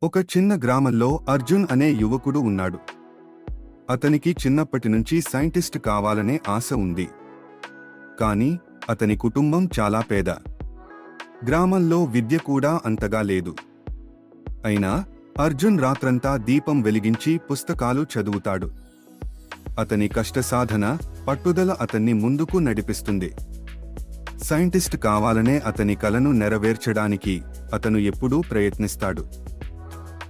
ఒక చిన్న గ్రామంలో అర్జున్ అనే యువకుడు ఉన్నాడు. అతనికి చిన్నప్పటి నుంచి సైంటిస్ట్ కావాలనే ఆశ ఉంది. కానీ అతని కుటుంబం చాలా పేద. గ్రామంలో విద్య కూడా అంతగా లేదు. అయినా అర్జున్ రాత్రంతా దీపం వెలిగించి పుస్తకాలు చదువుతాడు. అతని కష్టసాధన, పట్టుదల అతన్ని ముందుకు నడిపిస్తుంది. సైంటిస్ట్ కావాలనే అతని కలను నెరవేర్చడానికి అతను ఎప్పుడూ ప్రయత్నిస్తాడు.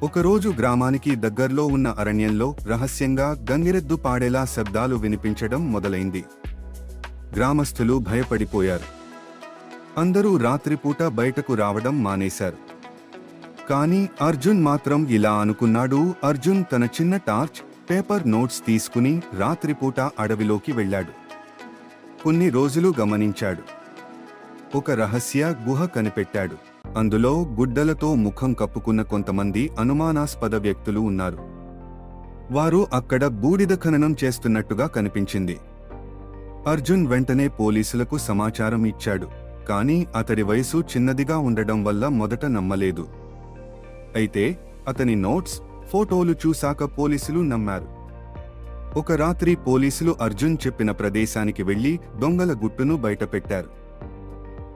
ఒకరోజు గ్రామానికి దగ్గర్లో ఉన్న అరణ్యంలో రహస్యంగా గంగిరెద్దు పాడేలా శబ్దాలు వినిపించడం మొదలైంది. గ్రామస్థులు భయపడిపోయారు. అందరూ రాత్రిపూట బయటకు రావడం మానేశారు. కానీ అర్జున్ మాత్రం ఇలా అనుకున్నాడు. అర్జున్ తన చిన్న టార్చ్, పేపర్ నోట్స్ తీసుకుని రాత్రిపూట అడవిలోకి వెళ్ళాడు. కొన్ని రోజులు గమనించాడు. ఒక రహస్య గుహ కనిపెట్టాడు. అందులో గుడ్డలతో ముఖం కప్పుకున్న కొంతమంది అనుమానాస్పద వ్యక్తులు ఉన్నారు. వారు అక్కడ బూడిద ఖననం చేస్తున్నట్టుగా కనిపించింది. అర్జున్ వెంటనే పోలీసులకు సమాచారం ఇచ్చాడు. కానీ అతడి వయసు చిన్నదిగా ఉండడం వల్ల మొదట నమ్మలేదు. అయితే అతని నోట్స్, ఫోటోలు చూశాక పోలీసులు నమ్మారు. ఒక రాత్రి పోలీసులు అర్జున్ చెప్పిన ప్రదేశానికి వెళ్లి దొంగల గుట్టును బయటపెట్టారు.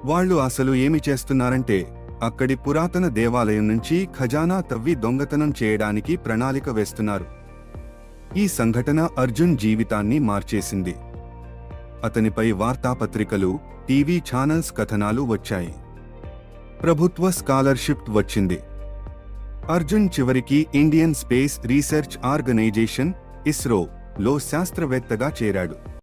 వాళ్లు అసలు ఏమి చేస్తున్నారంటే, అక్కడి పురాతన దేవాలయం నుంచి ఖజానా తవ్వి దొంగతనం చేయడానికి ప్రణాళిక వేస్తున్నారు. ఈ సంఘటన అర్జున్ జీవితాన్ని మార్చేసింది. అతనిపై వార్తాపత్రికలు, టీవీ ఛానల్స్ కథనాలు వచ్చాయి. ప్రభుత్వ స్కాలర్షిప్ వచ్చింది. అర్జున్ చివరికి Indian Space Research Organisation (ISRO) లో శాస్త్రవేత్తగా చేరాడు.